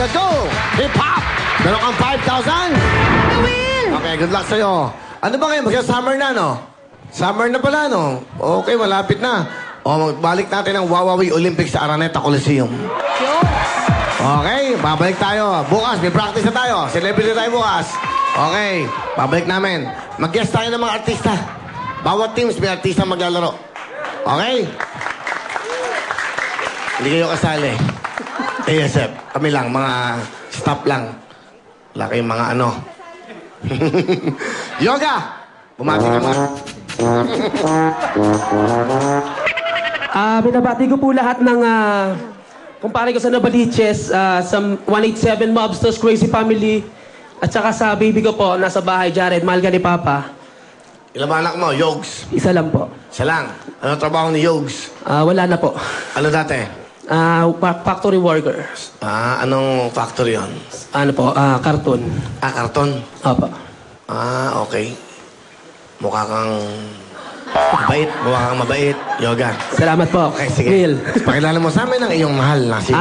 Yoga, go! Hip-hop! Meron kang 5,000? Will! Okay, good luck sa'yo. Ano ba kayo? Magsa-summer na, no? Summer na pala, no? Okay, malapit na. O, magbalik natin ang Wawawi Olympics sa Araneta Coliseum. Okay, babalik tayo. Bukas, may practice na tayo. Celebrity tayo bukas. Okay, babalik namin. Mag-guest tayo ng mga artista. Bawat teams, may artista maglalaro. Okay? Hindi kayo kasali. ASF. Kami lang, mga staff lang. Wala kayong mga ano. Yoga! Bumati ka mga. Binabati ko po lahat ng kumpare ko sa Nabaliches, sa 187 Mobsters, Crazy Family, at saka sa baby ko po, nasa bahay, Jared, mahal ka ni Papa. Ilan ba anak mo? Yogs? Isa lang po. Isa lang. Ano trabaho ni Yogs? Wala na po. Ano dati? Factory worker. Anong factory yun? Ano po, karton. Karton? Opo. Okay. Mukha kang mabait. Mukha kang mabait. Yoga. Salamat po. Okay, sige. Will. Pakilala mo sa amin ang iyong mahal na si...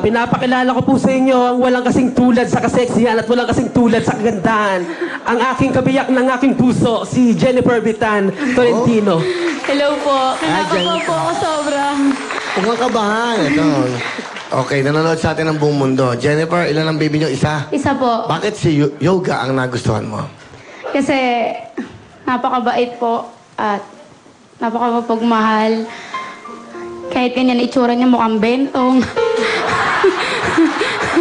Pinapakilala ko po sa inyo ang walang kasing tulad sa kaseksihan at walang kasing tulad sa kagandahan. Ang aking kabiyak ng aking puso, si Jennifer Bitan Tolentino. Hello po. Kinakabahan po ako sobra. Huwag kang kabahan. Ito. Okay, nanonood sa atin ang buong mundo. Jennifer, ilan ang baby niyo? Isa? Isa po. Bakit si Yoga ang nagustuhan mo? Kasi napakabait po at napakapagmahal. Kahit ganyan itsura niya mukhang bentong.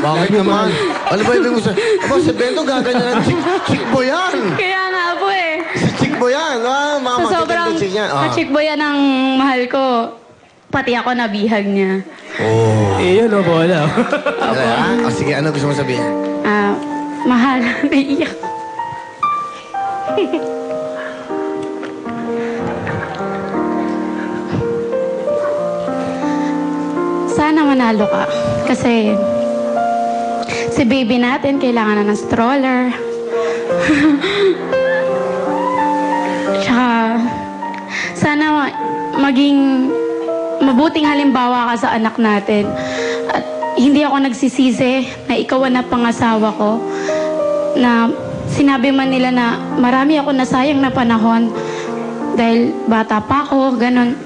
Bakit naman? Ano ba ibig mo sa... Aba, si Bento gaganyan. Chick boy yan. Kaya nga po eh. Si chick boy yan. Mga Sa sobrang chick yan. ka-chick boy yan ang mahal ko. Pati ako nabihag niya. Yun o, bola. Sige, ano gusto mo sabihin? Mahal. Naiiyak. Sana manalo ka. Kasi si baby natin kailangan na ng stroller. Tsaka sana maging mabuting halimbawa ka sa anak natin. At hindi ako nagsisisi na ikaw ang napangasawa ko. Na sinabi man nila na marami ako nasayang na panahon dahil bata pa ako, ganun.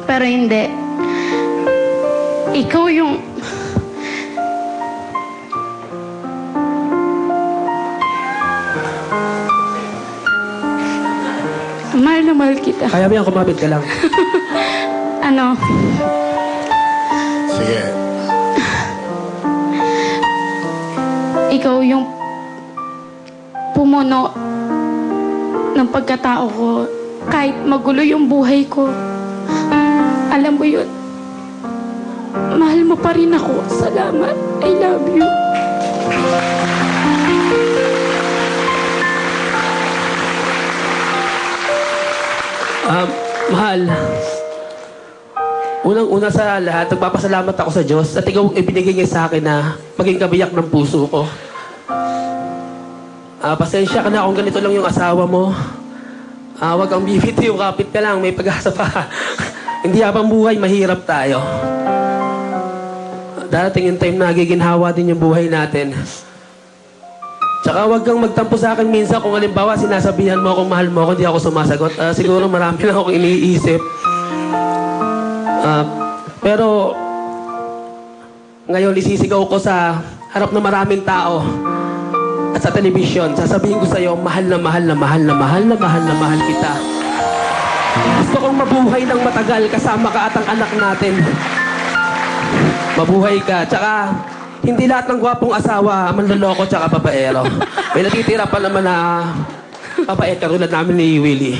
Pero hindi. Ikaw yung... Mahal na mahal kita. Kaya mo yan, kumapit ka lang. Ano? Sige. Ikaw yung pumuno ng pagkatao ko. Kahit magulo yung buhay ko. Alam mo yun. Mahal mo pa rin ako. Salamat. I love you. Mahal. Unang-una sa lahat, nagpapasalamat ako sa Diyos at ikaw ibinigay niya sa akin na maging kabiyak ng puso ko. Pasensya ka na kung ganito lang yung asawa mo. Huwag kang bibiti, yung kapit ka lang, may pag-asa pa. Hindi habang buhay, mahirap tayo. Darating yung time na giginhawa din yung buhay natin. Tsaka huwag kang magtampo sa akin minsan kung halimbawa sinasabihan mo akong mahal mo ako, hindi ako sumasagot. Siguro marami na akong iniisip. Pero ngayon isisigaw ko sa harap ng maraming tao at sa telebisyon. Sasabihin ko sa iyo, mahal na mahal na mahal na mahal na mahal na mahal kita. Gusto kong mabuhay ng matagal kasama ka at ang anak natin. Mabuhay ka. Tsaka hindi lahat ng gwapong asawa manloloko tsaka babaero. May natitira pa naman na babae katulad namin ni Willie.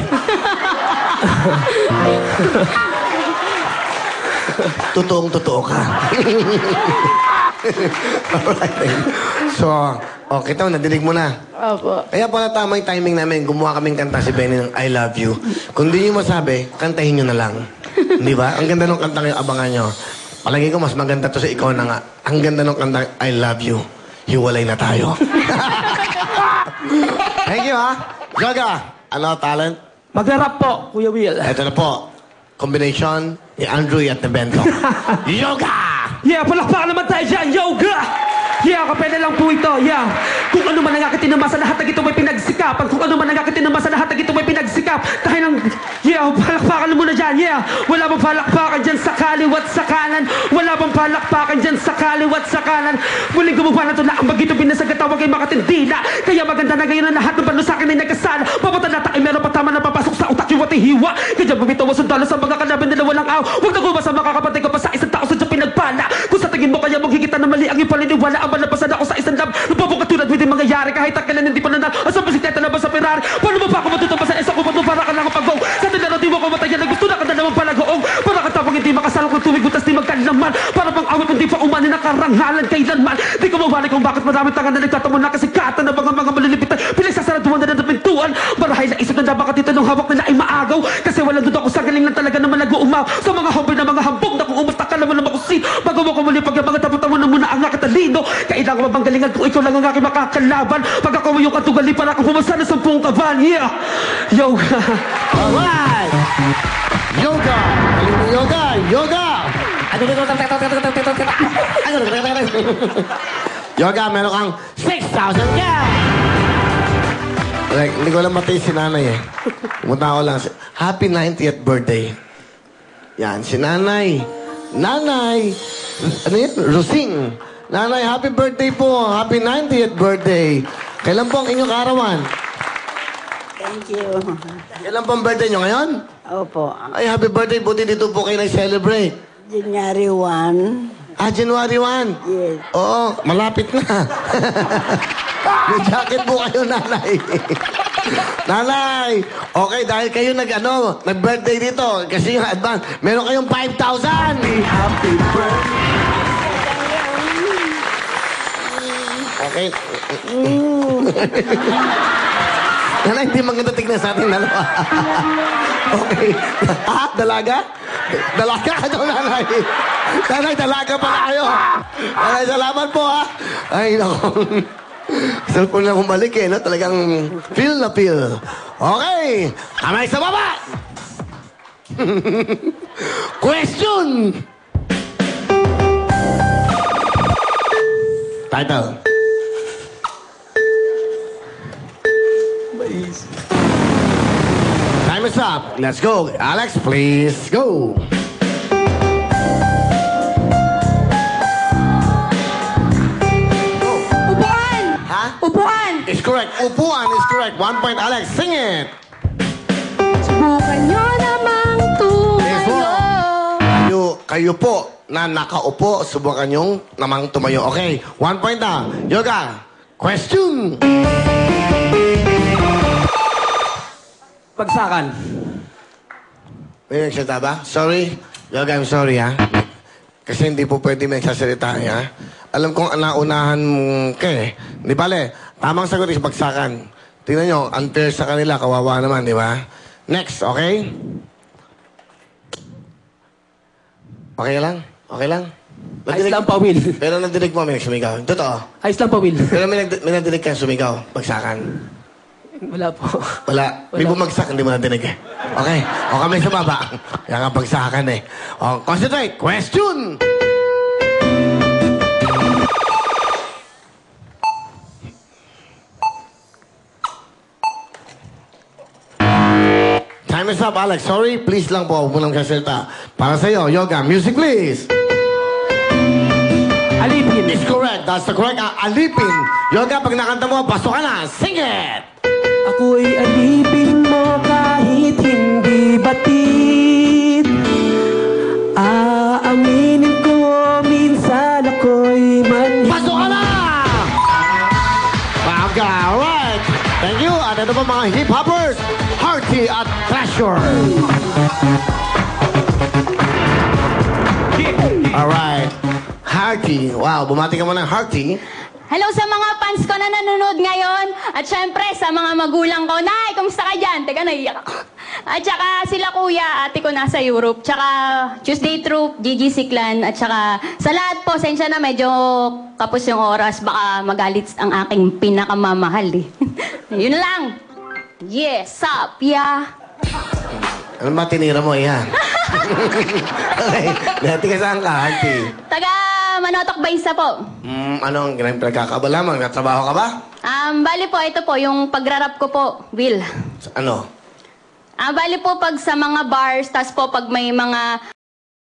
Totoong-totoo ka. Alright. So, kita mo, nadinig mo na. Opo. Kaya pala tama yung timing namin. Gumawa kaming kanta si Benny ng I Love You. Kung di nyo masabi, kantahin nyo na lang. Di ba? Ang ganda ng kanta ngayon, abangan nyo. Palagi ko, mas maganda to sa ikaw na nga. Ang ganda ng kanta, I Love You. Hiwalay na tayo. Thank you, ha? Gaga, ano talent? Magra-rap po, Kuya Will. Ito na po. Combination ni Andrew at ni Bento. Yoga! Yeah, palakpakan naman tayo dyan, yoga! Yeah, kapela lang po ito, yeah. Kung ano man ang aking tinamasa, lahat ng ito may pinagsikapan. Kung ano man ang aking tinamasa, lahat ng ito may pinagsikap. Dahil ang, yeah, palakpakan mo na dyan, yeah. Wala bang palakpakan dyan sa kaliwat sa kanan? Wala bang palakpakan dyan sa kaliwat sa kanan? Muling gumawa na ito na ang bagito binasagatawag ay makatindila. Kaya maganda na ngayon ang lahat ng balo sa akin ay nagkasala. Papatalata ay meron pa tama na papasok sa utak yung hiwa. Kaya bumitaw ang sundalo sa mga kalaban nila walang aw. Huwag na gumasa makakapatay ko pa sa isang tao sa dyan pinagpala. Kung sa tingin mo kaya mong higita na mali ang iyong paniniwala, ang malapasan ako sa isang lab. Lupabong katulad hindi mangyayari kahit ang kailan hindi pa nanal. Asa bisikleta na ba sa Ferrari? Paano mo pa ako matuto pa sa isa ko pa para ka lang pag-go? Sa tinaro di mo ko matayan na gusto na ka na naman palagoong. Para ka tapang hindi makasalo kung tuwigutas di magkalaman. Para pang awit hindi pa umani na karangalan kailanman. Di ko mawali kung bakit maraming tangan na nagtatamon na kasikatan ng mga malilipitan. Pinagsasaraduhan na ng pintuan. Marahil na isip na baka dito nung hawak nila ay maagaw. Kasi walang duda ko sa galing lang talaga naman nag-uumaw. Sa mga hobby na mga hambog na kung umusta ka naman na makusin. Magawa ko muli pag yung mga tapot-tamo na muna ang aking talino. Kailangan mo bang galingan kung ikaw lang ang aking makakalaban. Pag ako yung katugali para ako pumasa na 10 kaban. Yeah! Yoga! Alright! Yoga! Galing mo yoga! Yoga! Yoga, meron kang 6,000 ka! Like, hindi ko alam matay si nanay eh. Pumunta ako lang. Happy 90th birthday. Yan, si nanay. Nanay! Ano yun? Rosing. Nanay, happy birthday po. Happy 90th birthday. Kailan po ang inyong karawan? Thank you. Kailan po ang birthday nyo ngayon? Opo. Ay, happy birthday. Buti dito po kayo nag-celebrate. January 1. January 1? Yes. Oo, malapit na. May jacket po kayo, nanay. Nanay, okay, dahil kayo nag-birthday dito, kasi yung advance, meron kayong 5,000. Happy birthday. Okay. Nanay, hindi maganda tignan sa ating dalawa. Okay. Dalaga? Dalaga ka daw, nanay. Nanay, dalaga pala kayo. Nanay, salamat po, ha. Ay, naku. Cellphone na bumalik eh, no? Talagang feel na feel. Okay. Kamay sa baba. Question. Title. Time is up. Let's go. Alex, please go. Upuan! Ha? Upuan! It's correct. Upuan is correct. 1 point, Alex. Sing it. Subukan nyo namang tumayo. Kayo po na nakaupo, subukan yung namang tumayo. Okay, 1 point na. Yoga, question. Pagsakan. May nagsalita ba? Sorry. Yoga, I'm sorry, ha? Kasi hindi po pwede may nagsasalita, ha? Alam kong naunahan ka, eh. Di bale, tamang sagot is bagsakan. Tingnan nyo, unfair sa kanila, kawawa naman, di ba? Next, okay? Okay lang? Okay lang? Ayos lang pa, Will. Pero nadinig mo, may nagsumigaw. Totoo. Ayos lang pa, Will. Pero may nadinig ka sumigaw, bagsakan. Wala po. Wala. May bumagsak, hindi mo nadinig eh. Okay. O kami sa baba. Kaya nga bagsakan eh. O, concentrate. Question! Time is up, Alex. Sorry, please lang po. Huwag mo nang kasalita. Para sa'yo, yoga. Music, please. Alipin. It's correct. That's the correct. Alipin. Yoga, pag nakanta mo, pasok ka na. Sing it! Ako'y alipin mo kahit hindi batid. Aaminin ko minsan ako'y manhid. Pasok ka na! Okay, alright. Thank you. At ito po mga hip-hoppers, Hearty at Treasure. Alright. Hearty. Wow, bumati ka mo ng Hearty. Hello sa mga fans ko na nanonood ngayon. At syempre sa mga magulang ko. Nay, kumusta ka dyan? Teka, naiyak ako. At saka sila kuya, ate ko nasa Europe. Tsaka Tuesday Troop, Gigi Siklan. At saka sa lahat po, sensya na medyo kapos yung oras. Baka magalit ang aking pinakamamahal eh. Yun lang. Yes, up, yeah. Ano ba tinira mo, yan? Okay. Dati ka saan ka, Hearty? Taga Manotok Bainsa po. Ano ang pinagkakabala mo? Nagtatrabaho ka ba? Bali po, ito po, yung pagrarap ko po, Will. Ano? Bali po pag sa mga bars, tas po pag may mga